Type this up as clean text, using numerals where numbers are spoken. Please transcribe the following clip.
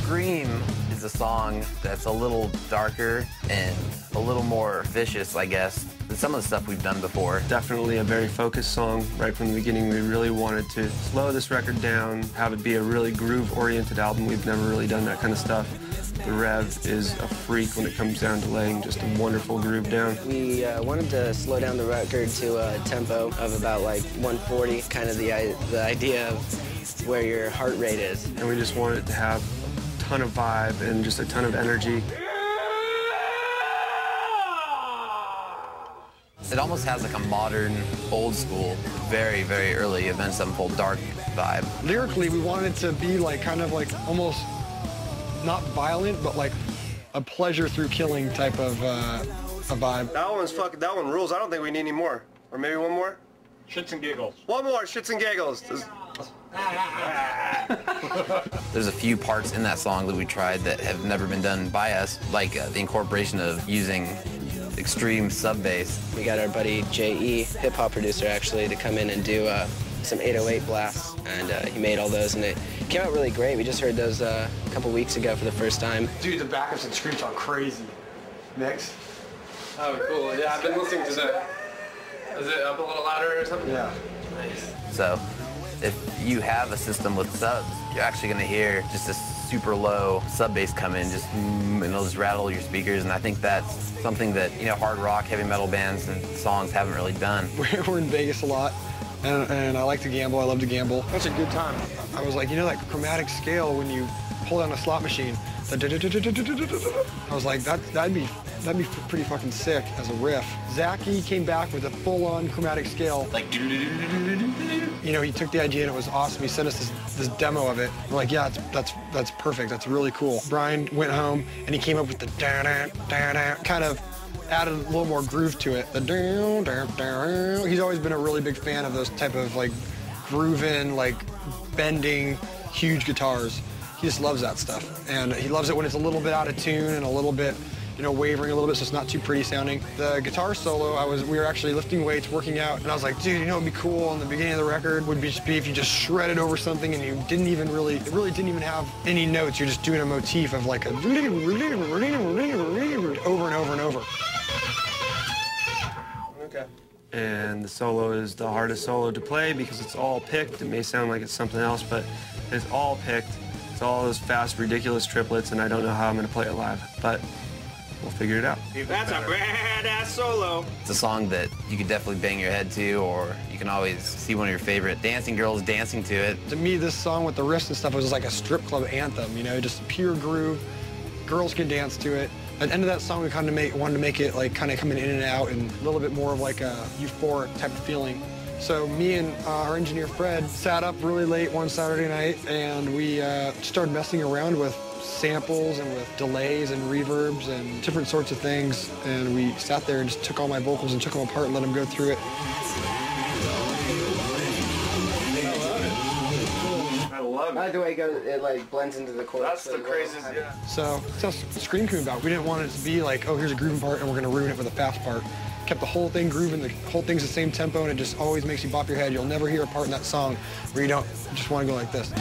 Scream is a song that's a little darker and a little more vicious, I guess, than some of the stuff we've done before. Definitely a very focused song. Right from the beginning, we really wanted to slow this record down, have it be a really groove-oriented album. We've never really done that kind of stuff. The Rev is a freak when it comes down to laying just a wonderful groove down. We wanted to slow down the record to a tempo of about like 140, kind of the idea of where your heart rate is. And we just wanted it to have a ton of vibe and just a ton of energy. It almost has like a modern, old school, very, very early Avenged Sevenfold dark vibe. Lyrically, we wanted it to be like kind of like almost not violent, but like a pleasure through killing type of a vibe. That one rules. I don't think we need any more. Or maybe one more? Shits and giggles. One more, shits and giggles. There's a few parts in that song that we tried that have never been done by us, like the incorporation of using extreme sub bass. We got our buddy J.E., hip-hop producer actually, to come in and do some 808 blasts, and he made all those, and it came out really great. We just heard those a couple weeks ago for the first time. Dude, the backups and screams are crazy. Mix. Oh, cool. Yeah, I've been listening to that. Is it up a little louder or something? Yeah. Nice. So if you have a system with subs, you're actually going to hear just a super low sub bass come in, and it'll just rattle your speakers, and I think that's something that, you know, hard rock, heavy metal bands and songs haven't really done. We're in Vegas a lot, and I like to gamble. I love to gamble. That's a good time. I was like, you know that chromatic scale when you pull down a slot machine? I was like, that'd be pretty fucking sick as a riff. Zachy came back with a full-on chromatic scale. Like, you know, he took the idea and it was awesome. He sent us this demo of it. We're like, yeah, that's perfect. That's really cool. Brian went home and he came up with the da-da, kind of added a little more groove to it. The da-da. He's always been a really big fan of those type of like grooving, like bending, huge guitars. He just loves that stuff. And he loves it when it's a little bit out of tune and a little bit, you know, wavering a little bit, so it's not too pretty sounding. The guitar solo, we were actually lifting weights, working out, and I was like, dude, you know what would be cool in the beginning of the record would be if you just shredded over something and you it really didn't even have any notes. You're just doing a motif of like a over and over and over. Okay. And the solo is the hardest solo to play because it's all picked. It may sound like it's something else, but it's all picked. It's all those fast, ridiculous triplets, and I don't know how I'm going to play it live, but we'll figure it out. That's a badass solo. it's a song that you could definitely bang your head to, or you can always see one of your favorite dancing girls dancing to it. To me, this song with the riffs and stuff was like a strip club anthem, you know, just pure groove. Girls can dance to it. At the end of that song, we kind of wanted to make it like kind of coming in and out and a little bit more of like a euphoric type of feeling. So me and our engineer Fred sat up really late one Saturday night and we started messing around with samples and with delays and reverbs and different sorts of things. And we sat there and just took all my vocals and took them apart and let them go through it. I love I it. like the way it goes, it like blends into the chorus. That's the craziest, yeah. So that's how Scream came about. We didn't want it to be like, oh, here's a grooving part and we're gonna ruin it with a fast part. Kept the whole thing grooving, the whole thing's the same tempo, and it just always makes you bop your head. You'll never hear a part in that song where you don't just want to go like this.